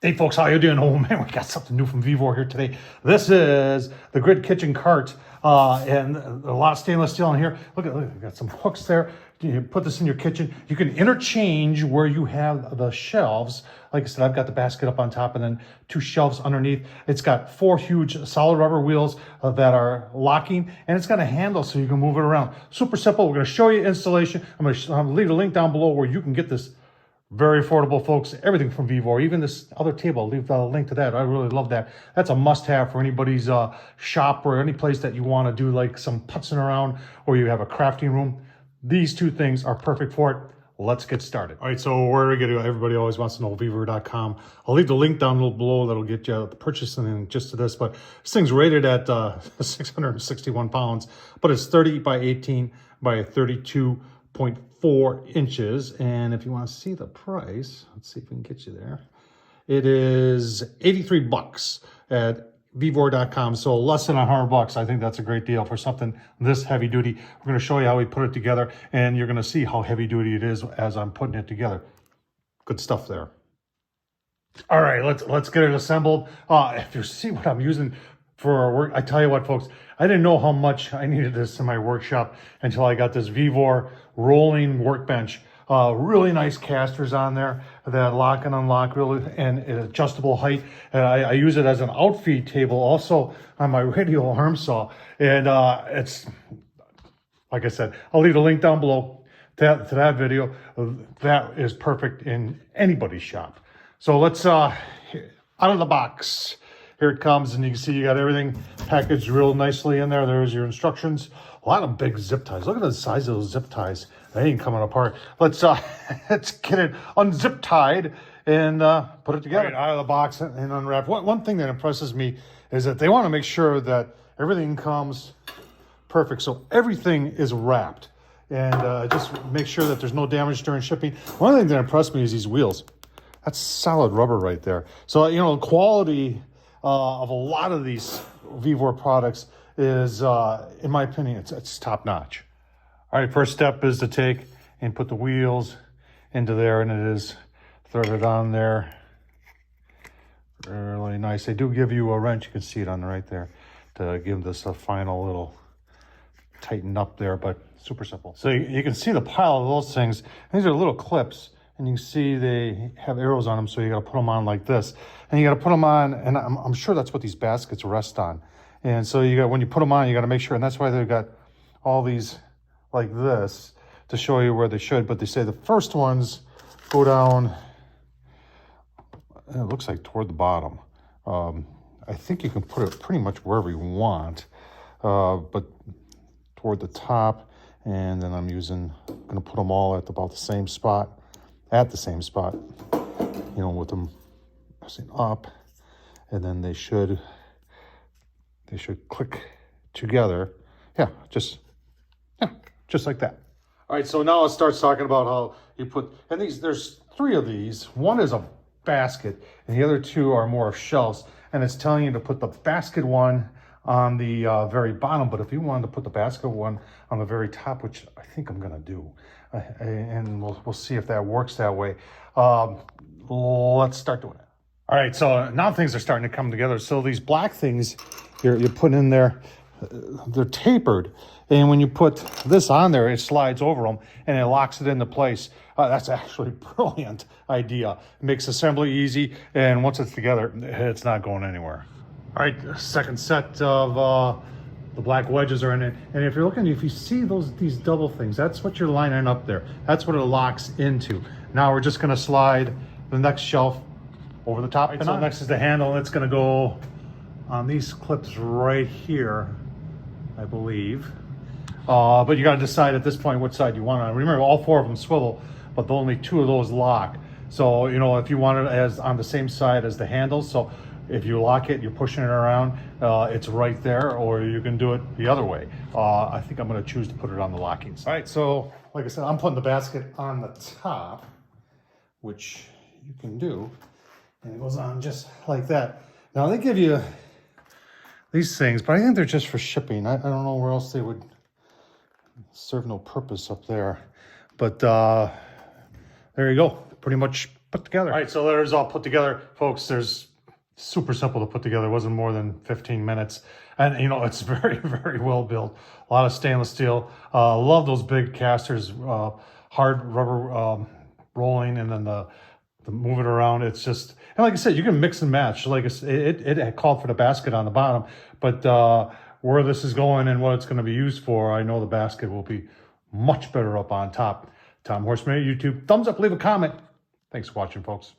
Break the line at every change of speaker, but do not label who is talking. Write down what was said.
Hey folks, how you doing? Oh man, we got something new from VEVOR here today. This is the grid kitchen cart, and a lot of stainless steel in here. Look, we got some hooks there. You put this in your kitchen. You can interchange where you have the shelves. Like I said, I've got the basket up on top and then two shelves underneath. It's got four huge solid rubber wheels that are locking, and it's got a handle so you can move it around. Super simple. We're going to show you installation. I'm going to leave a link down below where you can get this. Very affordable, folks. Everything from VEVOR, even this other table. I'll leave a link to that. I really love that. That's a must-have for anybody's shop or any place that you want to do like some putzing around or you have a crafting room. These two things are perfect for it. Let's get started. All right, so where are we going to go? Everybody always wants to know VEVOR.com. I'll leave the link down below that'll get you the purchasing and just to this. But this thing's rated at 661 pounds, but it's 30 by 18 by 32.4 inches. And if you want to see the price, let's see if we can get you there. It is 83 bucks at VEVOR.com, so less than $100. I think that's a great deal for something this heavy duty. We're going to show you how we put it together, and you're going to see how heavy duty it is as I'm putting it together. Good stuff there. All right, let's get it assembled. If you see what I'm using for our work, I tell you what, folks, I didn't know how much I needed this in my workshop until I got this VEVOR rolling workbench. Really nice casters on there that lock and unlock, really, and adjustable height. I use it as an outfeed table also on my radial arm saw. And it's, like I said, I'll leave a link down below to that video. That is perfect in anybody's shop. So let's, out of the box. Here it comes, and you can see you got everything packaged real nicely in there. There's your instructions. A lot of big zip ties. Look at the size of those zip ties. They ain't coming apart. Let's get it unzip tied and put it together. Right, out of the box and unwrap. One thing that impresses me is that they want to make sure that everything comes perfect. So everything is wrapped, and just make sure that there's no damage during shipping. One thing that impressed me is these wheels. That's solid rubber right there. So, you know, quality of a lot of these VEVOR products is, in my opinion, it's top notch. All right, first step is to take and put the wheels into there, and it is threaded on there. Really nice. They do give you a wrench. You can see it on the right there to give this a final little tighten up there, but super simple. So you can see the pile of those things. These are little clips. And you can see they have arrows on them, so you got to put them on like this. And you got to put them on, and I'm sure that's what these baskets rest on. And so you got, when you put them on, you got to make sure, and that's why they've got all these like this to show you where they should. But they say the first ones go down, it looks like toward the bottom. I think you can put it pretty much wherever you want, but toward the top. And then I'm going to put them all at about the same spot. At the same spot, you know, with them pressing up, and then they should click together. Yeah, just like that. All right, so now it starts talking about how you put, and there's three of these. One is a basket, and the other two are more of shelves, and it's telling you to put the basket one on the very bottom, but if you wanted to put the basket one on the very top, which I think I'm gonna do, and we'll see if that works that way. Let's start doing it. All right, so now things are starting to come together. So these black things you put in there, they're tapered, and when you put this on there, it slides over them and it locks it into place. That's actually a brilliant idea. It makes assembly easy, and once it's together, it's not going anywhere. All right, second set of the black wedges are in it. And if you're looking, if you see these double things, that's what you're lining up there. That's what it locks into. Now we're just gonna slide the next shelf over the top. Right, so next is the handle, and it's gonna go on these clips right here, I believe. But you gotta decide at this point which side you want on. Remember, all four of them swivel, but only two of those lock. So, you know, if you want it as on the same side as the handle, so if you lock it, you're pushing it around, it's right there, or you can do it the other way. I think I'm gonna choose to put it on the locking side. All right, so like I said, I'm putting the basket on the top, which you can do, and it goes on just like that. Now they give you these things, but I think they're just for shipping. I don't know where else they would serve no purpose up there. But there you go. Pretty much put together. All right, so there's all put together, folks. There's super simple to put together. It wasn't more than 15 minutes. And, you know, it's very, very well built. A lot of stainless steel. Love those big casters, hard rubber rolling, and then the move it around. It's just, and like I said, you can mix and match. Like it called for the basket on the bottom, but where this is going and what it's going to be used for, I know the basket will be much better up on top. Tom Horsman, YouTube. Thumbs up, leave a comment. Thanks for watching, folks.